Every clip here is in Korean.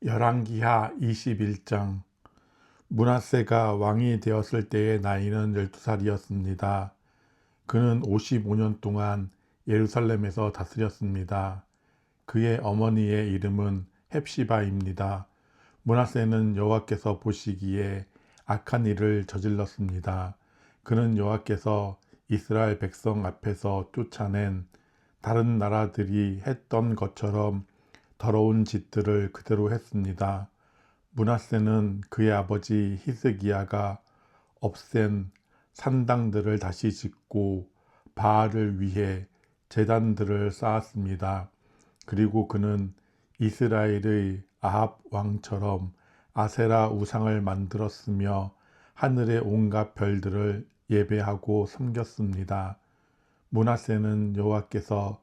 열왕기하 21장. 므낫세가 왕이 되었을 때의 나이는 12살이었습니다. 그는 55년 동안 예루살렘에서 다스렸습니다. 그의 어머니의 이름은 헵시바입니다. 므낫세는 여호와께서 보시기에 악한 일을 저질렀습니다. 그는 여호와께서 이스라엘 백성 앞에서 쫓아낸 다른 나라들이 했던 것처럼 더러운 짓들을 그대로 했습니다. 므낫세는 그의 아버지 히스기야가 없앤 산당들을 다시 짓고 바알을 위해 제단들을 쌓았습니다. 그리고 그는 이스라엘의 아합 왕처럼 아세라 우상을 만들었으며 하늘의 온갖 별들을 예배하고 섬겼습니다. 므낫세는 여호와께서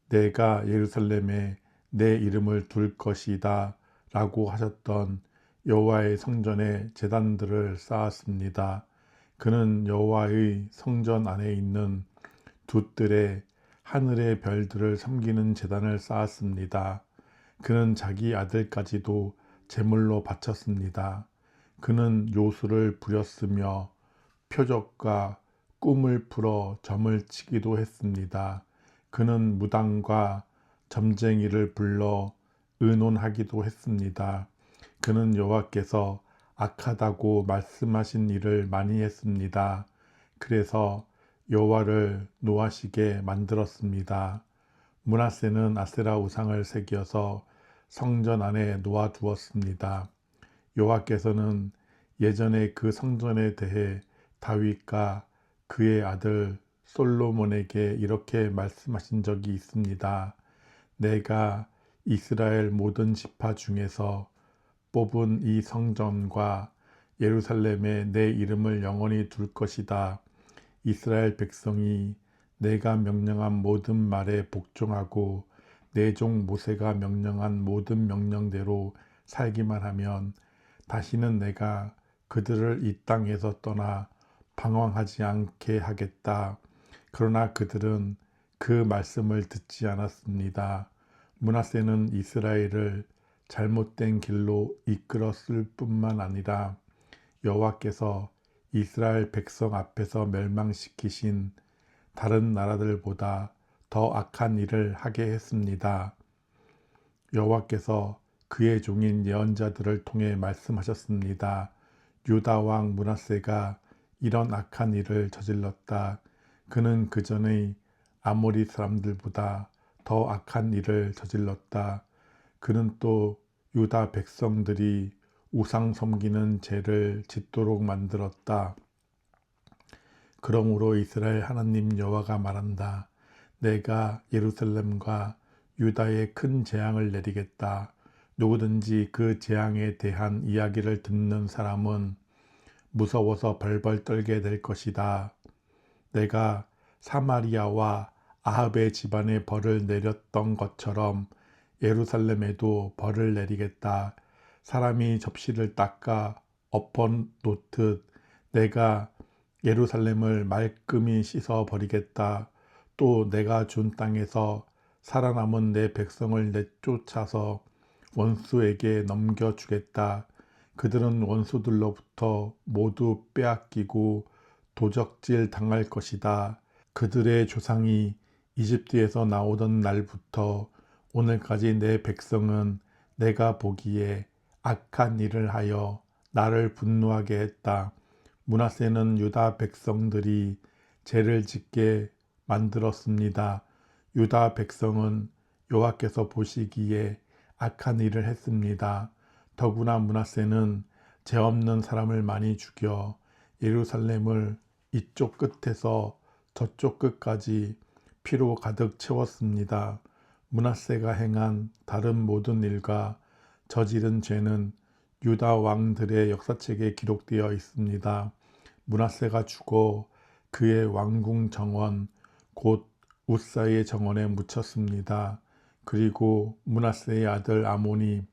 내가 예루살렘에 내 이름을 둘 것이다 라고 하셨던 여호와의 성전에 제단들을 쌓았습니다. 그는 여호와의 성전 안에 있는 두 뜰에 하늘의 별들을 섬기는 제단을 쌓았습니다. 그는 자기 아들까지도 제물로 바쳤습니다. 그는 요술을 부렸으며 표적과 꿈을 풀어 점을 치기도 했습니다. 그는 무당과 점쟁이를 불러 의논하기도 했습니다. 그는 여호와께서 악하다고 말씀하신 일을 많이 했습니다. 그래서 여호와를 노하시게 만들었습니다. 므낫세는 아세라 우상을 새겨서 성전 안에 놓아두었습니다. 여호와께서는 예전에 그 성전에 대해 다윗과 그의 아들 솔로몬에게 이렇게 말씀하신 적이 있습니다. 내가 이스라엘 모든 지파 중에서 뽑은 이 성전과 예루살렘에 내 이름을 영원히 둘 것이다. 이스라엘 백성이 내가 명령한 모든 말에 복종하고 내 종 모세가 명령한 모든 명령대로 살기만 하면 다시는 내가 그들을 이 땅에서 떠나 방황하지 않게 하겠다. 그러나 그들은 그 말씀을 듣지 않았습니다. 므낫세는 이스라엘을 잘못된 길로 이끌었을 뿐만 아니라 여호와께서 이스라엘 백성 앞에서 멸망시키신 다른 나라들보다 더 악한 일을 하게 했습니다. 여호와께서 그의 종인 예언자들을 통해 말씀하셨습니다. 유다 왕 므낫세가 이런 악한 일을 저질렀다. 그는 그전의 아모리 사람들보다 더 악한 일을 저질렀다. 그는 또 유다 백성들이 우상 섬기는 죄를 짓도록 만들었다. 그러므로 이스라엘 하나님 여호와가 말한다. 내가 예루살렘과 유다에 큰 재앙을 내리겠다. 누구든지 그 재앙에 대한 이야기를 듣는 사람은 무서워서 벌벌 떨게 될 것이다. 내가 사마리아와 아합의 집안에 벌을 내렸던 것처럼 예루살렘에도 벌을 내리겠다. 사람이 접시를 닦아 엎어놓듯 내가 예루살렘을 말끔히 씻어버리겠다. 또 내가 준 땅에서 살아남은 내 백성을 내쫓아서 원수에게 넘겨주겠다. 그들은 원수들로부터 모두 빼앗기고 도적질 당할 것이다. 그들의 조상이 이집트에서 나오던 날부터 오늘까지 내 백성은 내가 보기에 악한 일을 하여 나를 분노하게 했다. 므낫세는 유다 백성들이 죄를 짓게 만들었습니다. 유다 백성은 여호와께서 보시기에 악한 일을 했습니다. 더구나 므낫세는 죄 없는 사람을 많이 죽여 예루살렘을 이쪽 끝에서 저쪽 끝까지 피로 가득 채웠습니다. 므낫세가 행한 다른 모든 일과 저지른 죄는 유다 왕들의 역사책에 기록되어 있습니다. 므낫세가 죽어 그의 왕궁 정원 곧 우사의 정원에 묻혔습니다. 그리고 므낫세의 아들 아몬이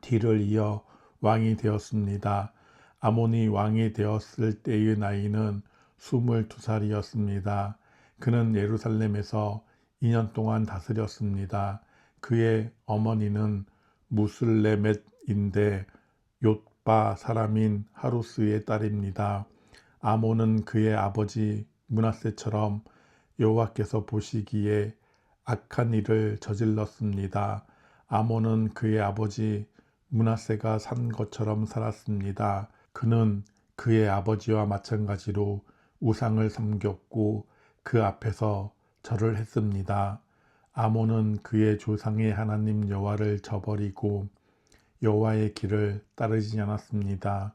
뒤를 이어 왕이 되었습니다. 아몬이 왕이 되었을 때의 나이는 22살이었습니다. 그는 예루살렘에서 2년 동안 다스렸습니다. 그의 어머니는 무슬레멧인데 욤바 사람인 하루스의 딸입니다. 아몬은 그의 아버지 므낫세처럼 여호와께서 보시기에 악한 일을 저질렀습니다. 아몬은 그의 아버지 므낫세가 산 것처럼 살았습니다. 그는 그의 아버지와 마찬가지로 우상을 섬겼고 그 앞에서 절을 했습니다. 아몬은 그의 조상의 하나님 여호와를 저버리고 여호와의 길을 따르지 않았습니다.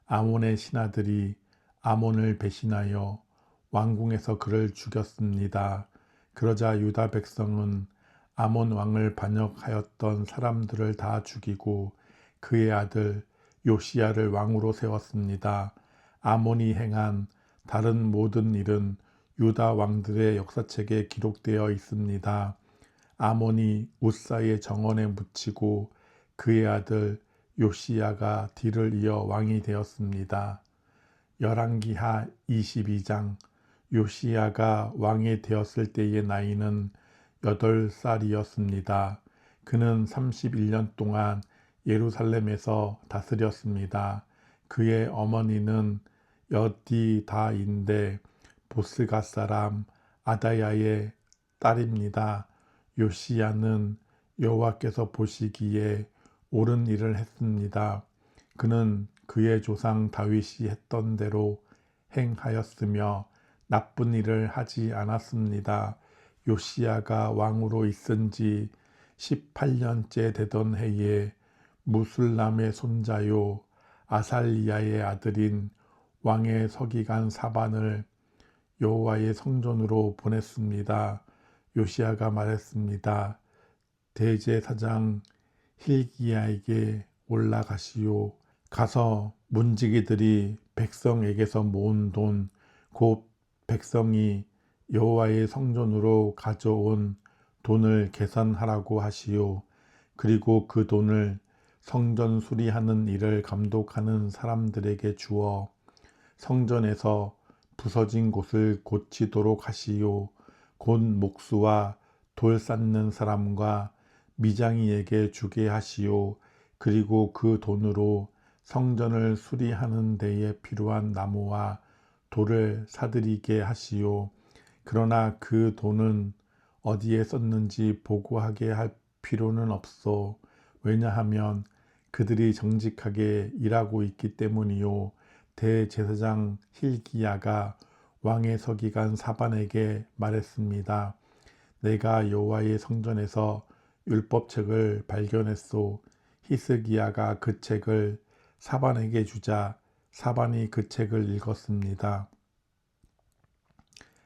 아몬의 신하들이 아몬을 배신하여 왕궁에서 그를 죽였습니다. 그러자 유다 백성은 아몬 왕을 반역하였던 사람들을 다 죽이고 그의 아들 요시야를 왕으로 세웠습니다. 아몬이 행한 다른 모든 일은 유다 왕들의 역사책에 기록되어 있습니다. 아몬이 우사의 정원에 묻히고 그의 아들 요시야가 뒤를 이어 왕이 되었습니다. 열왕기하 22장. 요시야가 왕이 되었을 때의 나이는 8살이었습니다. 그는 31년 동안 예루살렘에서 다스렸습니다. 그의 어머니는 여디다인데 보스가 사람 아다야의 딸입니다. 요시야는 여호와께서 보시기에 옳은 일을 했습니다. 그는 그의 조상 다윗이 했던 대로 행하였으며 나쁜 일을 하지 않았습니다. 요시야가 왕으로 있은 지 18년째 되던 해에 무술람의 손자요 아살리야의 아들인 왕의 서기관 사반을 여호와의 성전으로 보냈습니다. 요시야가 말했습니다. 대제사장 힐기야에게 올라가시오. 가서 문지기들이 백성에게서 모은 돈, 곧 백성이 여호와의 성전으로 가져온 돈을 계산하라고 하시오. 그리고 그 돈을 성전 수리하는 일을 감독하는 사람들에게 주어 성전에서 부서진 곳을 고치도록 하시오. 곧 목수와 돌 쌓는 사람과 미장이에게 주게 하시오. 그리고 그 돈으로 성전을 수리하는 데에 필요한 나무와 돌을 사들이게 하시오. 그러나 그 돈은 어디에 썼는지 보고하게 할 필요는 없소. 왜냐하면 그들이 정직하게 일하고 있기 때문이요. 대제사장 힐기야가 왕의 서기관 사반에게 말했습니다. 내가 여호와의 성전에서 율법책을 발견했소. 히스기야가 그 책을 사반에게 주자 사반이 그 책을 읽었습니다.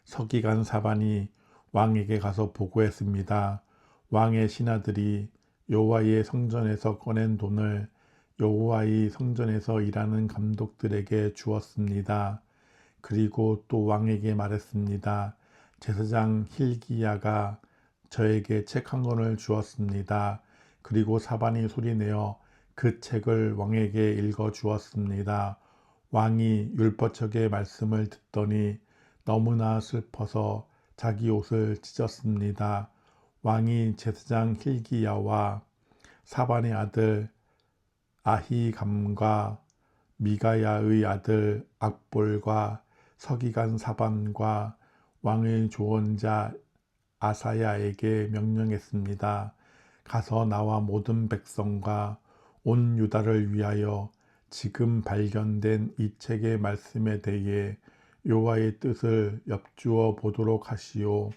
서기관 사반이 왕에게 가서 보고했습니다. 왕의 신하들이 여호와의 성전에서 꺼낸 돈을 여호와의 성전에서 일하는 감독들에게 주었습니다. 그리고 또 왕에게 말했습니다. 제사장 힐기야가 저에게 책 한 권을 주었습니다. 그리고 사반이 소리내어 그 책을 왕에게 읽어 주었습니다. 왕이 율법책의 말씀을 듣더니 너무나 슬퍼서 자기 옷을 찢었습니다. 왕이 제사장 힐기야와 사반의 아들 아히감과 미가야의 아들 악볼과 서기관 사반과 왕의 조언자 아사야에게 명령했습니다. 가서 나와 모든 백성과 온 유다를 위하여 지금 발견된 이 책의 말씀에 대해 여호와의 뜻을 엽주어 보도록 하시오.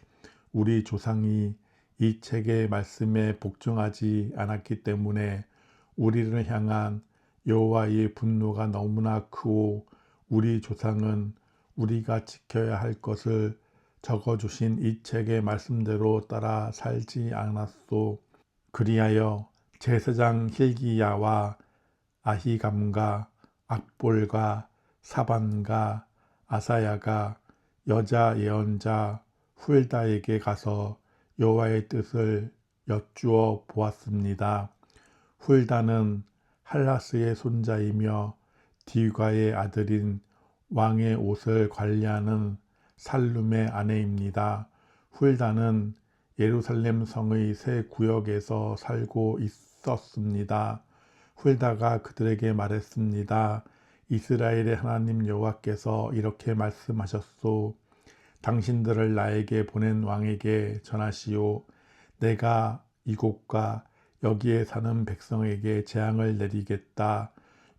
우리 조상이 이 책의 말씀에 복종하지 않았기 때문에 우리를 향한 여호와의 분노가 너무나 크고 우리 조상은 우리가 지켜야 할 것을 적어주신 이 책의 말씀대로 따라 살지 않았소. 그리하여 제사장 힐기야와 아히감과 악볼과 사반과 아사야가 여자 예언자 훌다에게 가서 여호와의 뜻을 여쭈어 보았습니다. 훌다는 할라스의 손자이며 디과의 아들인 왕의 옷을 관리하는 살룸의 아내입니다. 훌다는 예루살렘 성의 새 구역에서 살고 있었습니다. 훌다가 그들에게 말했습니다. 이스라엘의 하나님 여호와께서 이렇게 말씀하셨소. 당신들을 나에게 보낸 왕에게 전하시오. 내가 이곳과 여기에 사는 백성에게 재앙을 내리겠다.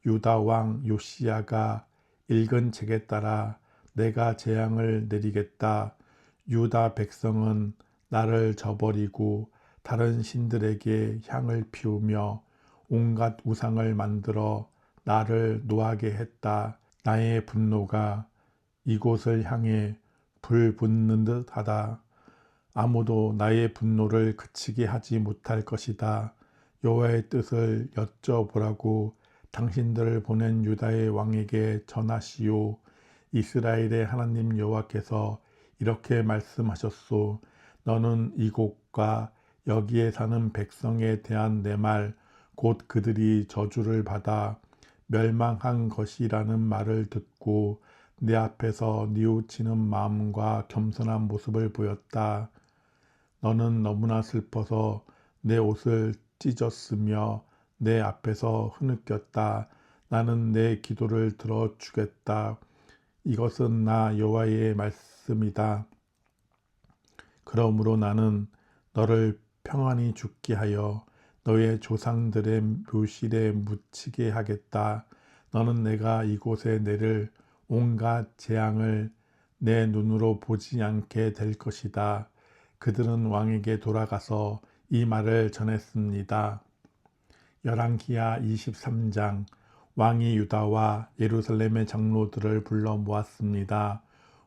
유다 왕 요시야가 읽은 책에 따라 내가 재앙을 내리겠다. 유다 백성은 나를 저버리고 다른 신들에게 향을 피우며 온갖 우상을 만들어 나를 노하게 했다. 나의 분노가 이곳을 향해 불 붙는 듯 하다. 아무도 나의 분노를 그치게 하지 못할 것이다. 여호와의 뜻을 여쭤보라고 당신들을 보낸 유다의 왕에게 전하시오. 이스라엘의 하나님 여호와께서 이렇게 말씀하셨소. 너는 이곳과 여기에 사는 백성에 대한 내 말, 곧 그들이 저주를 받아 멸망한 것이라는 말을 듣고 내 앞에서 뉘우치는 마음과 겸손한 모습을 보였다. 너는 너무나 슬퍼서 내 옷을 찢었으며 내 앞에서 흐느꼈다. 나는 내 기도를 들어주겠다. 이것은 나 여호와의 말씀이다. 그러므로 나는 너를 평안히 죽게 하여 너의 조상들의 묘실에 묻히게 하겠다. 너는 내가 이곳에 내릴 온갖 재앙을 내 눈으로 보지 않게 될 것이다. 그들은 왕에게 돌아가서 이 말을 전했습니다. 열왕기하 23장. 왕이 유다와 예루살렘의 장로들을 불러 모았습니다.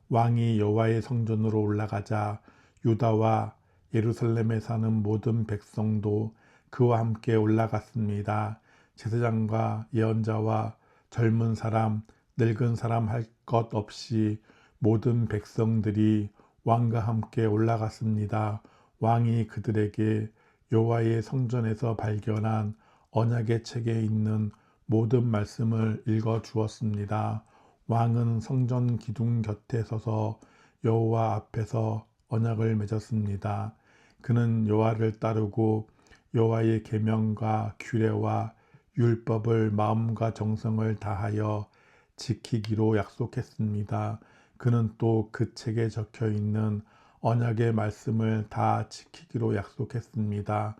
왕이 여호와의 성전으로 올라가자 유다와 예루살렘에 사는 모든 백성도 그와 함께 올라갔습니다. 제사장과 예언자와 젊은 사람, 늙은 사람 할 것 없이 모든 백성들이 왕과 함께 올라갔습니다. 왕이 그들에게 여호와의 성전에서 발견한 언약의 책에 있는 모든 말씀을 읽어 주었습니다. 왕은 성전 기둥 곁에 서서 여호와 앞에서 언약을 맺었습니다. 그는 여호와를 따르고 여호와의 계명과 규례와 율법을 마음과 정성을 다하여 지키기로 약속했습니다. 그는 또 그 책에 적혀 있는 언약의 말씀을 다 지키기로 약속했습니다.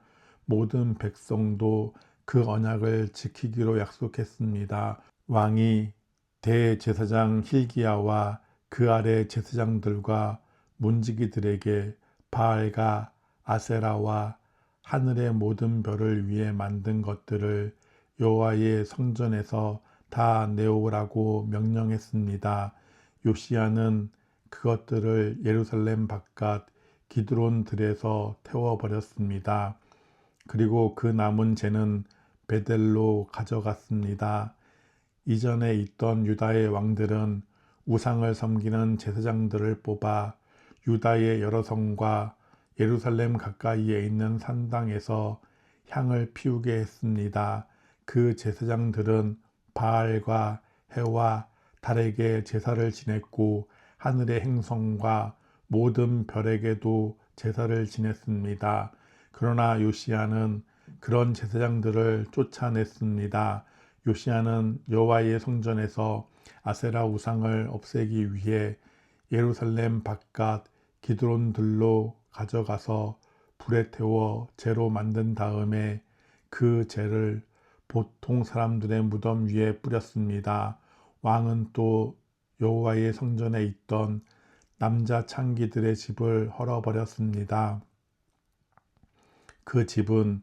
모든 백성도 그 언약을 지키기로 약속했습니다. 왕이 대제사장 hil기야와 그 아래 제사장들과 문지기들에게 바알과 아세라와 하늘의 모든 별을 위해 만든 것들을 여호와의 성전에서 다 내오라고 명령했습니다. 요시야는 그것들을 예루살렘 바깥 기드론 들에서 태워버렸습니다. 그리고 그 남은 재는 베델로 가져갔습니다. 이전에 있던 유다의 왕들은 우상을 섬기는 제사장들을 뽑아 유다의 여러 성과 예루살렘 가까이에 있는 산당에서 향을 피우게 했습니다. 그 제사장들은 바알과 해와 달에게 제사를 지냈고 하늘의 행성과 모든 별에게도 제사를 지냈습니다. 그러나 요시야는 그런 제사장들을 쫓아냈습니다. 요시야는 여호와의 성전에서 아세라 우상을 없애기 위해 예루살렘 바깥 기드론들로 가져가서 불에 태워 재로 만든 다음에 그 재를 보통 사람들의 무덤 위에 뿌렸습니다. 왕은 또 여호와의 성전에 있던 남자 창기들의 집을 헐어버렸습니다. 그 집은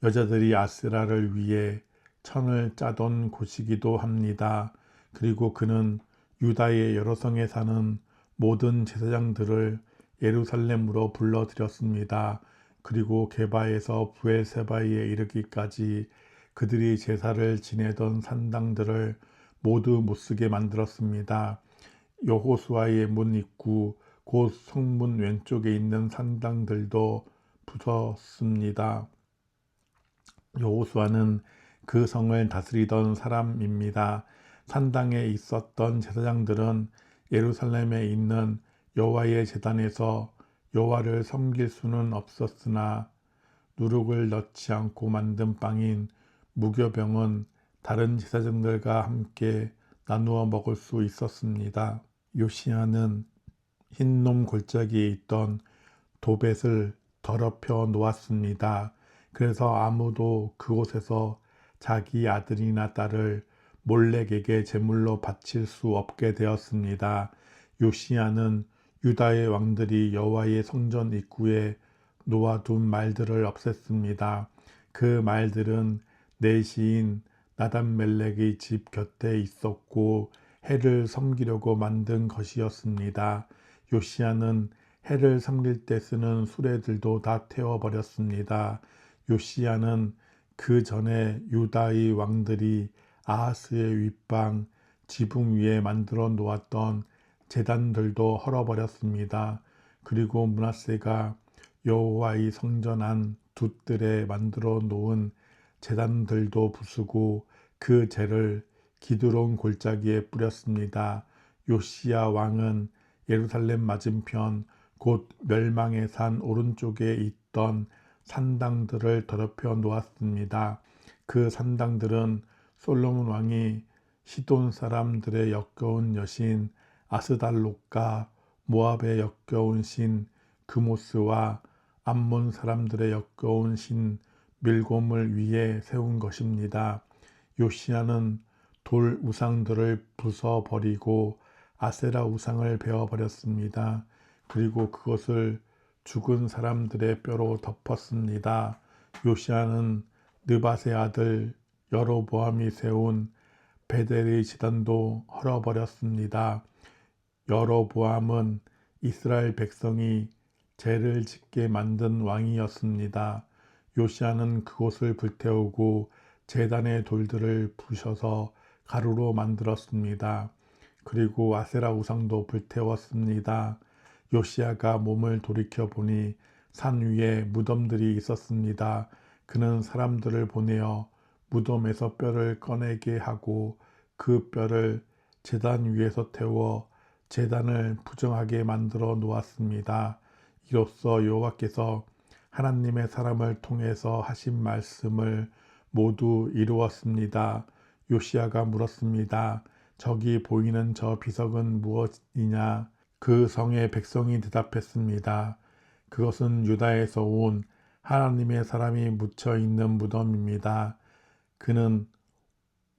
여자들이 아세라를 위해 천을 짜던 곳이기도 합니다. 그리고 그는 유다의 여러 성에 사는 모든 제사장들을 예루살렘으로 불러들였습니다. 그리고 게바에서 브엘세바에 이르기까지 그들이 제사를 지내던 산당들을 모두 못쓰게 만들었습니다. 여호수아의 문 입구 곧 성문 왼쪽에 있는 산당들도 부쉈습니다. 여호수아는 그 성을 다스리던 사람입니다. 산당에 있었던 제사장들은 예루살렘에 있는 여호와의 제단에서 여호와를 섬길 수는 없었으나 누룩을 넣지 않고 만든 빵인 무교병은 다른 제사장들과 함께 나누어 먹을 수 있었습니다. 요시야는 흰놈 골짜기에 있던 도벳을 더럽혀 놓았습니다. 그래서 아무도 그곳에서 자기 아들이나 딸을 몰렉에게 제물로 바칠 수 없게 되었습니다. 요시야는 유다의 왕들이 여호와의 성전 입구에 놓아둔 말들을 없앴습니다. 그 말들은 내시인 나단멜렉의 집 곁에 있었고 해를 섬기려고 만든 것이었습니다. 요시야는 해를 섬길 때 쓰는 수레들도 다 태워버렸습니다. 요시야는 그 전에 유다의 왕들이 아하스의 윗방 지붕 위에 만들어 놓았던 제단들도 헐어버렸습니다. 그리고 므낫세가 여호와의 성전 안 돛들에 만들어 놓은 제단들도 부수고 그 재를 기드론 골짜기에 뿌렸습니다. 요시야 왕은 예루살렘 맞은편 곧 멸망의 산 오른쪽에 있던 산당들을 더럽혀 놓았습니다. 그 산당들은 솔로몬 왕이 시돈 사람들의 역겨운 여신 아스달롯과 모압의 역겨운 신 그모스와 암몬 사람들의 역겨운 신 밀곰을 위해 세운 것입니다. 요시야는 돌 우상들을 부숴버리고 아세라 우상을 베어버렸습니다. 그리고 그것을 죽은 사람들의 뼈로 덮었습니다. 요시야는 느밧의 아들 여로보암이 세운 베델의 제단도 헐어버렸습니다. 여로보암은 이스라엘 백성이 죄를 짓게 만든 왕이었습니다. 요시야는 그곳을 불태우고 제단의 돌들을 부셔서 가루로 만들었습니다. 그리고 아세라 우상도 불태웠습니다. 요시야가 몸을 돌이켜 보니 산 위에 무덤들이 있었습니다. 그는 사람들을 보내어 무덤에서 뼈를 꺼내게 하고 그 뼈를 제단 위에서 태워 제단을 부정하게 만들어 놓았습니다. 이로써 여호와께서 하나님의 사람을 통해서 하신 말씀을 모두 이루었습니다. 요시야가 물었습니다. 저기 보이는 저 비석은 무엇이냐? 그 성의 백성이 대답했습니다. 그것은 유다에서 온 하나님의 사람이 묻혀 있는 무덤입니다. 그는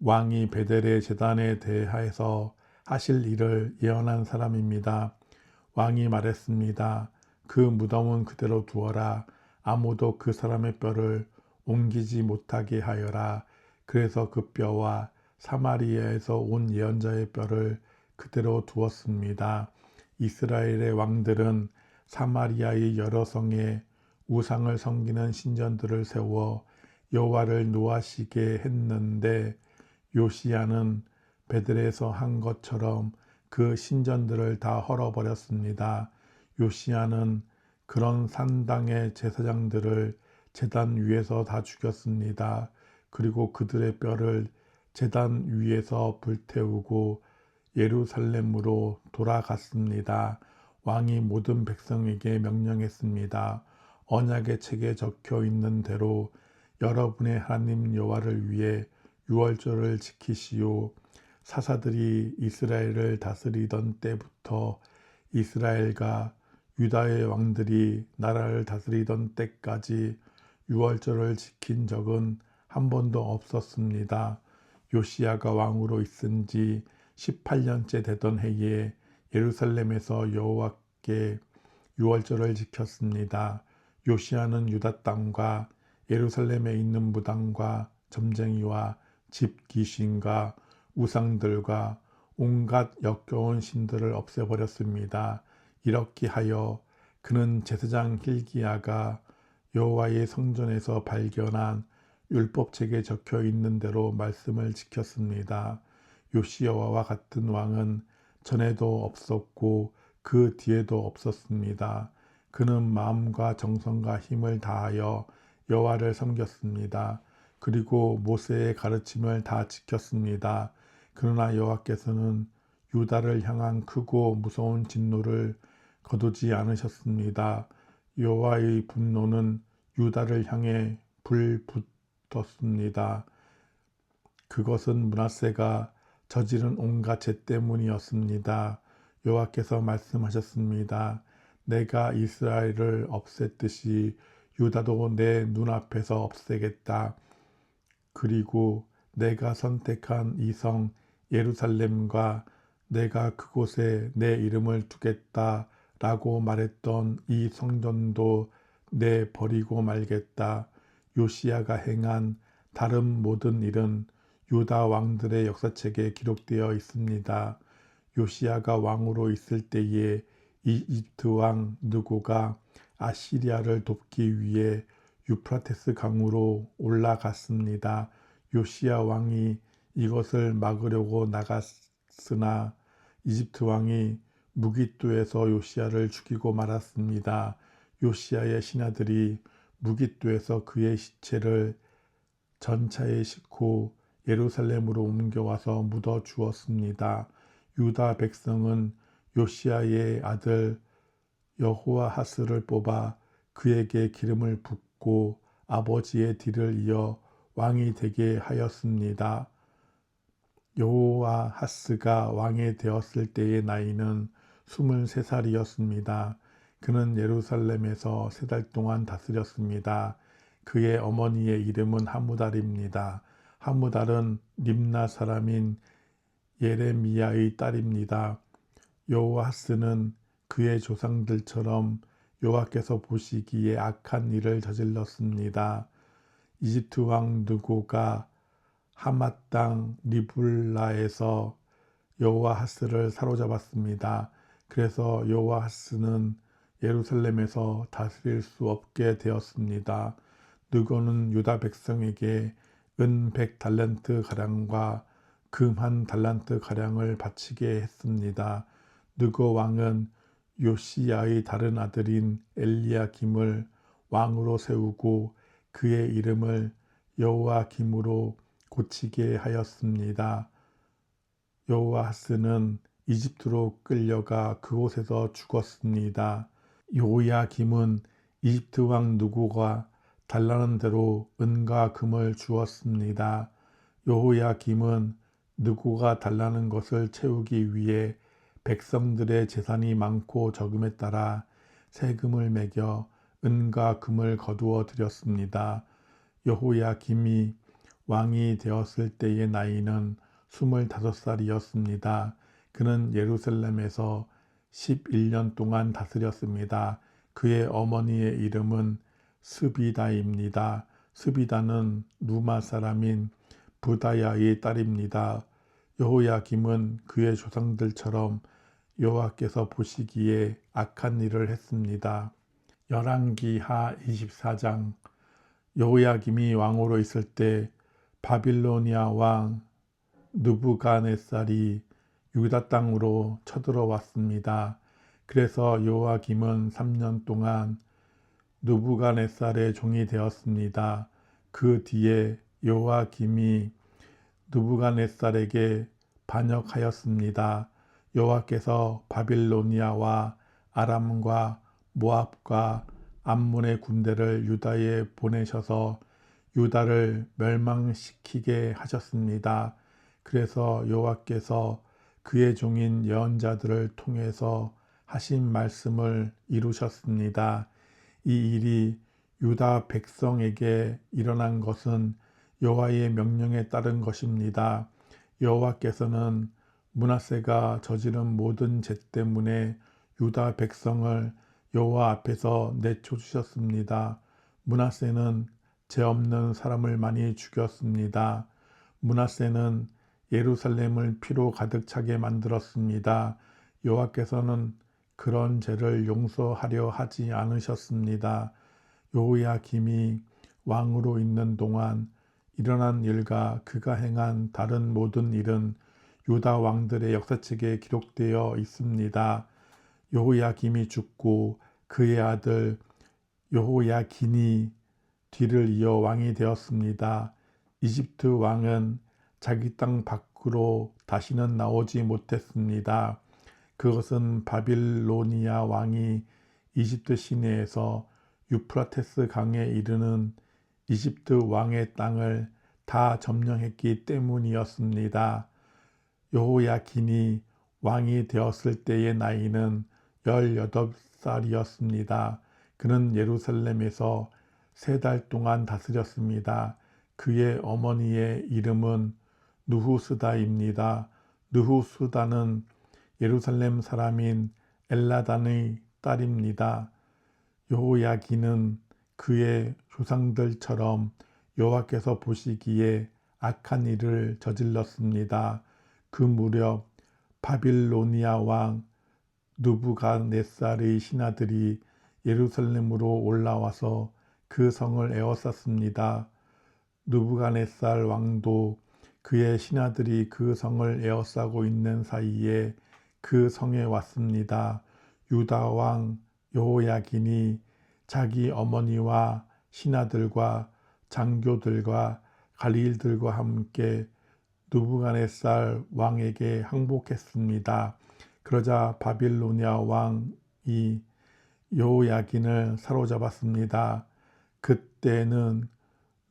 왕이 베델의 제단에 대하여서 하실 일을 예언한 사람입니다. 왕이 말했습니다. 그 무덤은 그대로 두어라. 아무도 그 사람의 뼈를 옮기지 못하게 하여라. 그래서 그 뼈와 사마리아에서 온 예언자의 뼈를 그대로 두었습니다. 이스라엘의 왕들은 사마리아의 여러 성에 우상을 섬기는 신전들을 세워 여호와를 노하시게 했는데 요시야는 베델에서 한 것처럼 그 신전들을 다 헐어버렸습니다. 요시야는 그런 산당의 제사장들을 제단 위에서 다 죽였습니다. 그리고 그들의 뼈를 제단 위에서 불태우고 예루살렘으로 돌아갔습니다. 왕이 모든 백성에게 명령했습니다. 언약의 책에 적혀 있는 대로 여러분의 하나님 여호와를 위해 유월절을 지키시오. 사사들이 이스라엘을 다스리던 때부터 이스라엘과 유다의 왕들이 나라를 다스리던 때까지 유월절을 지킨 적은 한 번도 없었습니다. 요시야가 왕으로 있은 지 18년째 되던 해에 예루살렘에서 여호와께 유월절을 지켰습니다. 요시야는 유다 땅과 예루살렘에 있는 무당과 점쟁이와 집 귀신과 우상들과 온갖 역겨운 신들을 없애버렸습니다. 이렇게 하여 그는 제사장 hil기야가 여호와의 성전에서 발견한 율법책에 적혀 있는 대로 말씀을 지켰습니다. 요시야와 같은 왕은 전에도 없었고 그 뒤에도 없었습니다. 그는 마음과 정성과 힘을 다하여 여호와를 섬겼습니다. 그리고 모세의 가르침을 다 지켰습니다. 그러나 여호와께서는 유다를 향한 크고 무서운 진노를 거두지 않으셨습니다. 여호와의 분노는 유다를 향해 불붙었습니다. 그것은 므낫세가 저지른 온갖 죄 때문이었습니다. 여호와께서 말씀하셨습니다. 내가 이스라엘을 없앴듯이 유다도 내 눈앞에서 없애겠다. 그리고 내가 선택한 이 성 예루살렘과 내가 그곳에 내 이름을 두겠다 라고 말했던 이 성전도 내 버리고 말겠다. 요시야가 행한 다른 모든 일은 유다 왕들의 역사책에 기록되어 있습니다. 요시야가 왕으로 있을 때에 이집트 왕 느고가 아시리아를 돕기 위해 유프라테스 강으로 올라갔습니다. 요시야 왕이 이것을 막으려고 나갔으나 이집트 왕이 무깃도에서 요시야를 죽이고 말았습니다. 요시야의 신하들이 무깃도에서 그의 시체를 전차에 싣고 예루살렘으로 옮겨와서 묻어 주었습니다. 유다 백성은 요시야의 아들 여호아하스를 뽑아 그에게 기름을 붓고 아버지의 뒤를 이어 왕이 되게 하였습니다. 여호아하스가 왕이 되었을 때의 나이는 23살이었습니다. 그는 예루살렘에서 3달 동안 다스렸습니다. 그의 어머니의 이름은 하무달입니다. 하무달은 림나 사람인 예레미야의 딸입니다. 여호아하스는 그의 조상들처럼 여호와께서 보시기에 악한 일을 저질렀습니다. 이집트 왕 느고가 하맛 땅 리블라에서 여호아하스를 사로잡았습니다. 그래서 여호아하스는 예루살렘에서 다스릴 수 없게 되었습니다. 느고는 유다 백성에게 은 100달란트 가량과 금 1달란트 가량을 바치게 했습니다. 느고 왕은 요시야의 다른 아들인 엘리야김을 왕으로 세우고 그의 이름을 여호야김으로 고치게 하였습니다. 여호아하스는 이집트로 끌려가 그곳에서 죽었습니다. 여호야김은 이집트 왕 느고가 달라는 대로 은과 금을 주었습니다. 여호야김은 느고가 달라는 것을 채우기 위해 백성들의 재산이 많고 적음에 따라 세금을 매겨 은과 금을 거두어 드렸습니다. 여호야김이 왕이 되었을 때의 나이는 25살이었습니다. 그는 예루살렘에서 11년 동안 다스렸습니다. 그의 어머니의 이름은 스비다입니다. 스비다는 루마 사람인 부다야의 딸입니다. 여호야김은 그의 조상들처럼 여호와께서 보시기에 악한 일을 했습니다. 열왕기하 24장. 여호야김이 왕으로 있을 때 바빌로니아 왕 느부갓네살이 유다 땅으로 쳐들어왔습니다. 그래서 여호야김은 3년 동안 느부갓네살의 종이 되었습니다. 그 뒤에 여호야김이 느부갓네살에게 반역하였습니다. 여호와께서 바빌로니아와 아람과 모압과 암몬의 군대를 유다에 보내셔서 유다를 멸망시키게 하셨습니다. 그래서 여호와께서 그의 종인 예언자들을 통해서 하신 말씀을 이루셨습니다. 이 일이 유다 백성에게 일어난 것은 여호와의 명령에 따른 것입니다. 여호와께서는 므낫세가 저지른 모든 죄 때문에 유다 백성을 여호와 앞에서 내쫓으셨습니다. 므낫세는 죄 없는 사람을 많이 죽였습니다. 므낫세는 예루살렘을 피로 가득 차게 만들었습니다. 여호와께서는 그런 죄를 용서하려 하지 않으셨습니다. 여호야김이 왕으로 있는 동안 일어난 일과 그가 행한 다른 모든 일은 유다 왕들의 역사책에 기록되어 있습니다. 여호야김이 죽고 그의 아들 여호야긴이 뒤를 이어 왕이 되었습니다. 이집트 왕은 자기 땅 밖으로 다시는 나오지 못했습니다. 그것은 바빌로니아 왕이 이집트 시내에서 유프라테스 강에 이르는 이집트 왕의 땅을 다 점령했기 때문이었습니다. 여호야긴이 왕이 되었을 때의 나이는 18살이었습니다. 그는 예루살렘에서 3달 동안 다스렸습니다. 그의 어머니의 이름은 느후스다입니다. 느후스다는 예루살렘 사람인 엘라단의 딸입니다. 여호야긴은 그의 조상들처럼 여호와께서 보시기에 악한 일을 저질렀습니다. 그 무렵 바빌로니아 왕 느부갓네살의 신하들이 예루살렘으로 올라와서 그 성을 에워쌌습니다. 느부갓네살 왕도 그의 신하들이 그 성을 에워싸고 있는 사이에 그 성에 왔습니다. 유다 왕 여호야긴이 자기 어머니와 신하들과 장교들과 관리들과 함께 느부갓네살 왕에게 항복했습니다. 그러자 바빌로니아 왕이 여호야긴을 사로잡았습니다. 그때는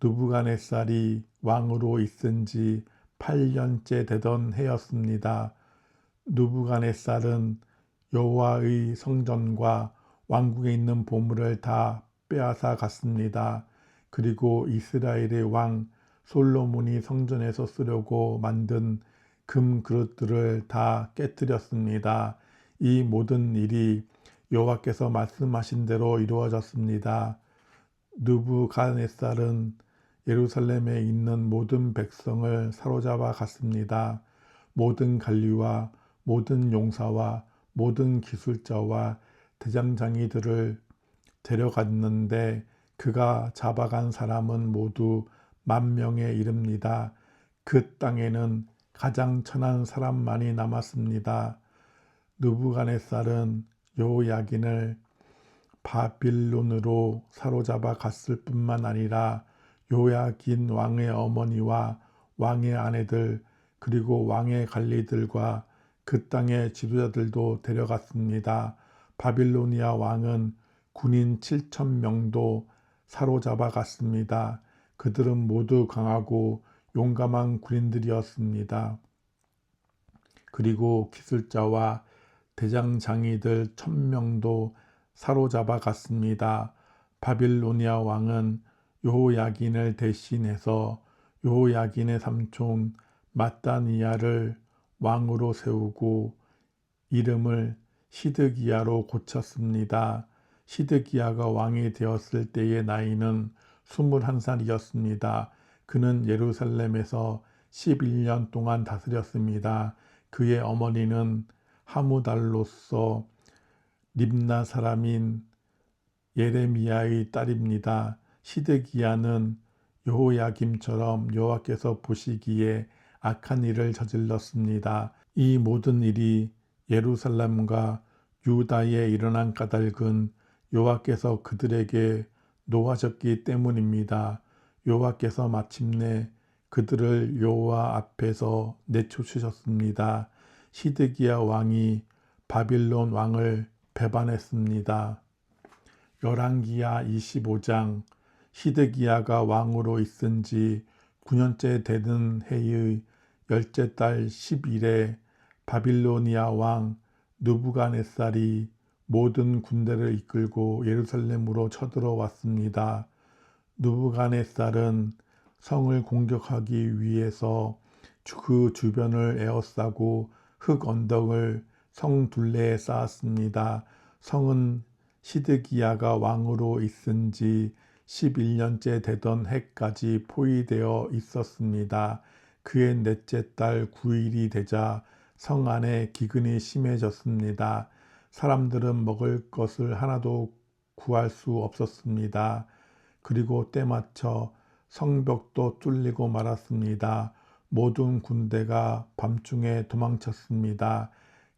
느부갓네살이 왕으로 있은 지 8년째 되던 해였습니다. 느부갓네살은 여호와의 성전과 왕궁에 있는 보물을 다 빼앗아 갔습니다. 그리고 이스라엘의 왕 솔로몬이 성전에서 쓰려고 만든 금 그릇들을 다 깨뜨렸습니다. 이 모든 일이 여호와께서 말씀하신 대로 이루어졌습니다. 느부갓네살은 예루살렘에 있는 모든 백성을 사로잡아 갔습니다. 모든 관리와 모든 용사와 모든 기술자와 대장장이들을 데려갔는데 그가 잡아간 사람은 모두 10,000명에 이릅니다. 그 땅에는 가장 천한 사람만이 남았습니다. 느부갓네살은 여호야긴을 바빌론으로 사로잡아 갔을 뿐만 아니라 여호야긴 왕의 어머니와 왕의 아내들 그리고 왕의 관리들과 그 땅의 지도자들도 데려갔습니다. 바빌로니아 왕은 군인 7,000명도 사로잡아 갔습니다. 그들은 모두 강하고 용감한 군인들이었습니다. 그리고 기술자와 대장장이들 1,000명도 사로잡아 갔습니다. 바빌로니아 왕은 여호야긴을 대신해서 여호야긴의 삼촌 마따니야를 왕으로 세우고 이름을 시드기야로 고쳤습니다. 시드기야가 왕이 되었을 때의 나이는 21살이었습니다. 그는 예루살렘에서 11년 동안 다스렸습니다. 그의 어머니는 하무달로서 립나 사람인 예레미야의 딸입니다. 시드기야는 여호야김처럼 여호와께서 보시기에 악한 일을 저질렀습니다. 이 모든 일이 예루살렘과 유다에 일어난 까닭은 여호와께서 그들에게 노하셨기 때문입니다. 여호와께서 마침내 그들을 여호와 앞에서 내쫓으셨습니다. 시드기야 왕이 바빌론 왕을 배반했습니다. 열왕기하 25장 시드기야가 왕으로 있은 지 9년째 되는 해의 10째 달 10일에 바빌로니아 왕 느부갓네살이 모든 군대를 이끌고 예루살렘으로 쳐들어왔습니다. 느부갓네살은 성을 공격하기 위해서 그 주변을 에워싸고 흙 언덕을 성 둘레에 쌓았습니다. 성은 시드기야가 왕으로 있은 지 11년째 되던 해까지 포위되어 있었습니다. 그의 넷째 달 9일이 되자 성 안에 기근이 심해졌습니다. 사람들은 먹을 것을 하나도 구할 수 없었습니다. 그리고 때맞춰 성벽도 뚫리고 말았습니다. 모든 군대가 밤중에 도망쳤습니다.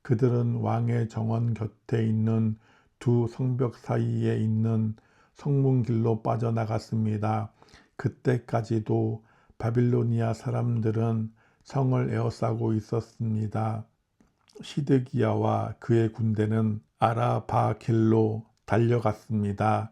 그들은 왕의 정원 곁에 있는 두 성벽 사이에 있는 성문길로 빠져나갔습니다. 그때까지도 바빌로니아 사람들은 성을 에워싸고 있었습니다. 시드기야와 그의 군대는 아라바겔로 달려갔습니다.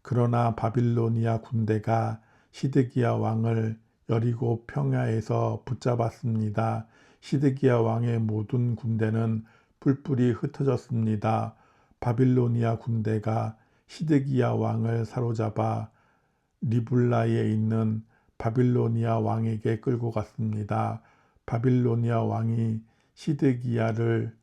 그러나 바빌로니아 군대가 시드기야 왕을 여리고 평야에서 붙잡았습니다. 시드기야 왕의 모든 군대는 뿔뿔이 흩어졌습니다. 바빌로니아 군대가 시드기야 왕을 사로잡아 리블라에 있는 바빌로니아 왕에게 끌고 갔습니다. 바빌로니아 왕이 시드기야를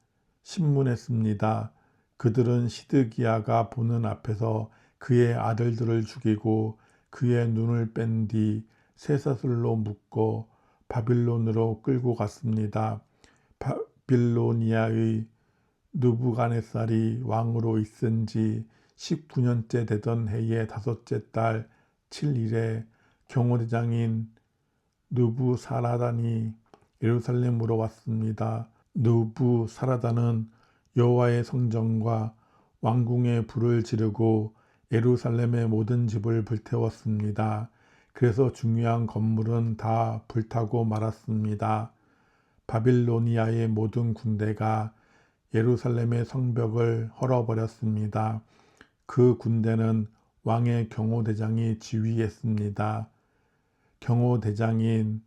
신문했습니다. 그들은 시드기야가 보는 앞에서 그의 아들들을 죽이고 그의 눈을 뺀 뒤 쇠사슬로 묶어 바빌론으로 끌고 갔습니다. 바빌로니아의 느부갓네살이 왕으로 있은 지 19년째 되던 해의 다섯째 달 7일에 경호대장인 느부사라단이 예루살렘으로 왔습니다. 느부사라단은 여호와의 성전과 왕궁에 불을 지르고 예루살렘의 모든 집을 불태웠습니다. 그래서 중요한 건물은 다 불타고 말았습니다. 바빌로니아의 모든 군대가 예루살렘의 성벽을 헐어버렸습니다. 그 군대는 왕의 경호대장이 지휘했습니다. 경호대장인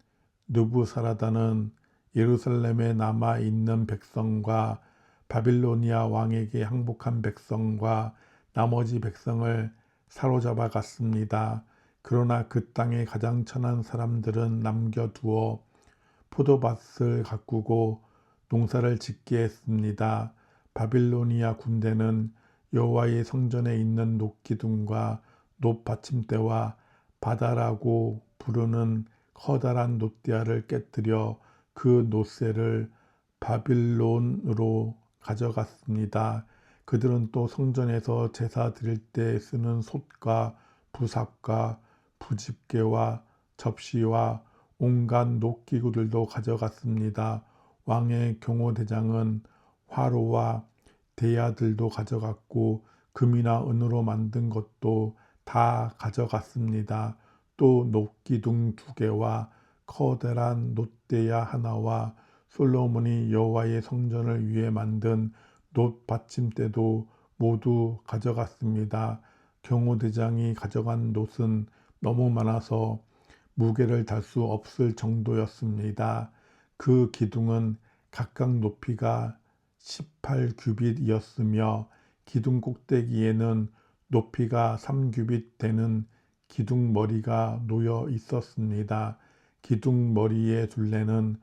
느부사라단은 예루살렘에 남아있는 백성과 바빌로니아 왕에게 항복한 백성과 나머지 백성을 사로잡아 갔습니다. 그러나 그 땅의 가장 천한 사람들은 남겨두어 포도밭을 가꾸고 농사를 짓게 했습니다. 바빌로니아 군대는 여호와의 성전에 있는 놋기둥과 놋받침대와 바다라고 부르는 커다란 놋대야를 깨뜨려 그 놋새를 바빌론으로 가져갔습니다. 그들은 또 성전에서 제사 드릴 때 쓰는 솥과 부삽과 부집개와 접시와 온갖 놋기구들도 가져갔습니다. 왕의 경호대장은 화로와 대야들도 가져갔고 금이나 은으로 만든 것도 다 가져갔습니다. 또 놋기둥 2개와 커다란 놋대야 하나와 솔로몬이 여호와의 성전을 위해 만든 놋 받침대도 모두 가져갔습니다. 경호대장이 가져간 놋은 너무 많아서 무게를 달 수 없을 정도였습니다. 그 기둥은 각각 높이가 18규빗이었으며 기둥 꼭대기에는 높이가 3규빗 되는 기둥 머리가 놓여 있었습니다. 기둥 머리의 둘레는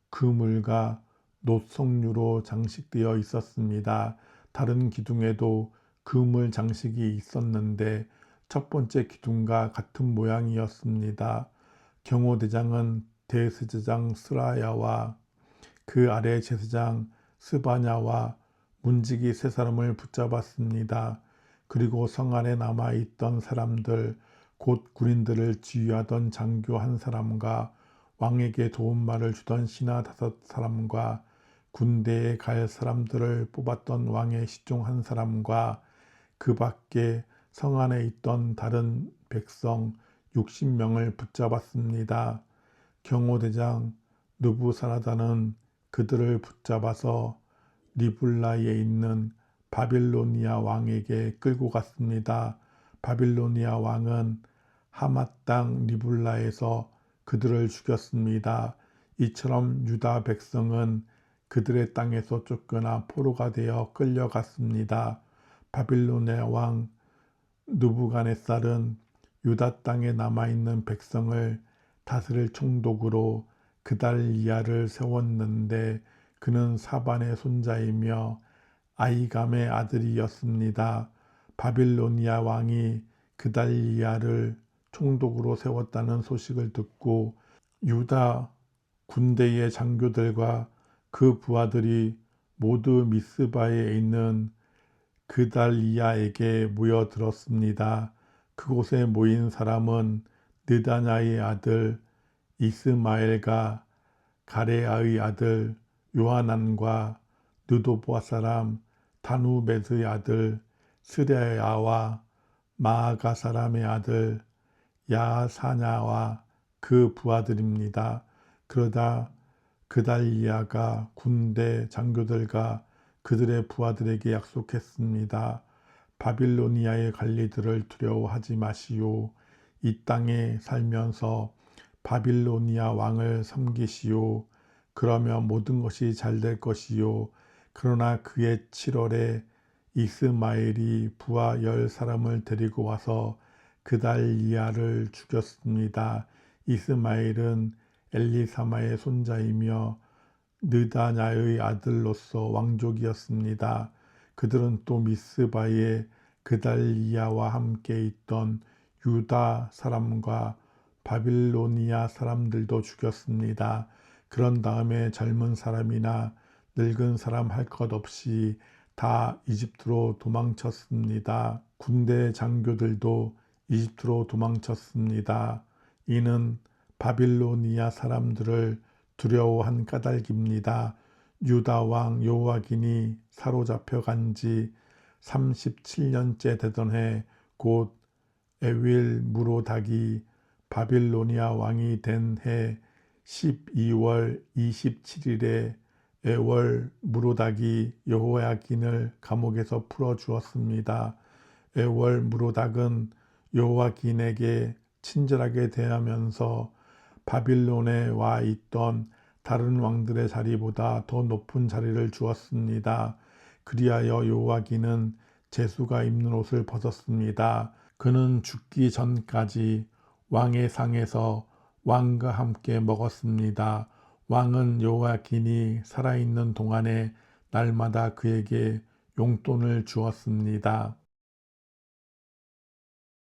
그물과 놋 석류로 장식되어 있었습니다. 다른 기둥에도 그물 장식이 있었는데 첫 번째 기둥과 같은 모양이었습니다. 경호대장은 대제사장 스라야와 그 아래 제사장 스바냐와 문지기 3사람을 붙잡았습니다. 그리고 성 안에 남아있던 사람들, 곧 군인들을 지휘하던 장교 1사람과 왕에게 도움말을 주던 신하 5사람과 군대에 갈 사람들을 뽑았던 왕의 시종 1사람과 그 밖에 성 안에 있던 다른 백성 60명을 붙잡았습니다. 경호대장 느부사라단은 그들을 붙잡아서 리블라에 있는 바빌로니아 왕에게 끌고 갔습니다. 바빌로니아 왕은 하맛 땅 리블라에서 그들을 죽였습니다. 이처럼 유다 백성은 그들의 땅에서 쫓겨나 포로가 되어 끌려갔습니다. 바빌로니아 왕 느부갓네살은 유다 땅에 남아있는 백성을 다스릴 총독으로 그달리야를 세웠는데 그는 사반의 손자이며 아히감의 아들이었습니다. 바빌로니아 왕이 그달리야를 총독으로 세웠다는 소식을 듣고 유다 군대의 장교들과 그 부하들이 모두 미스바에 있는 그달리야에게 모여들었습니다. 그곳에 모인 사람은 느다냐의 아들 이스마엘과 가레아의 아들 요하난과 느도바 사람 다누벳의 아들 스레야와 마아가 사람의 아들 야사냐와 그 부하들입니다. 그러다 그달리아가 군대 장교들과 그들의 부하들에게 약속했습니다. 바빌로니아의 관리들을 두려워하지 마시오. 이 땅에 살면서 바빌로니아 왕을 섬기시오. 그러면 모든 것이 잘 될 것이요. 그러나 그의 7월에 이스마엘이 부하 10사람을 데리고 와서 그달리아를 죽였습니다. 이스마엘은 엘리사마의 손자이며 느다냐의 아들로서 왕족이었습니다. 그들은 또 미스바에 그달리아와 함께 있던 유다 사람과 바빌로니아 사람들도 죽였습니다. 그런 다음에 젊은 사람이나 늙은 사람 할 것 없이 다 이집트로 도망쳤습니다. 군대 장교들도 이집트로 도망쳤습니다. 이는 바빌로니아 사람들을 두려워한 까닭입니다. 유다 왕 요아긴이 사로잡혀 간 지 37년째 되던 해 곧 에윌 무로닥이 바빌로니아 왕이 된 해 12월 27일에 에월 무로닥이 여호야긴을 감옥에서 풀어주었습니다. 에월 무로닥은 여호야긴에게 친절하게 대하면서 바빌론에 와 있던 다른 왕들의 자리보다 더 높은 자리를 주었습니다. 그리하여 여호야긴은 제수가 입는 옷을 벗었습니다. 그는 죽기 전까지 왕의 상에서 왕과 함께 먹었습니다. 왕은 여호야긴이 살아있는 동안에 날마다 그에게 용돈을 주었습니다.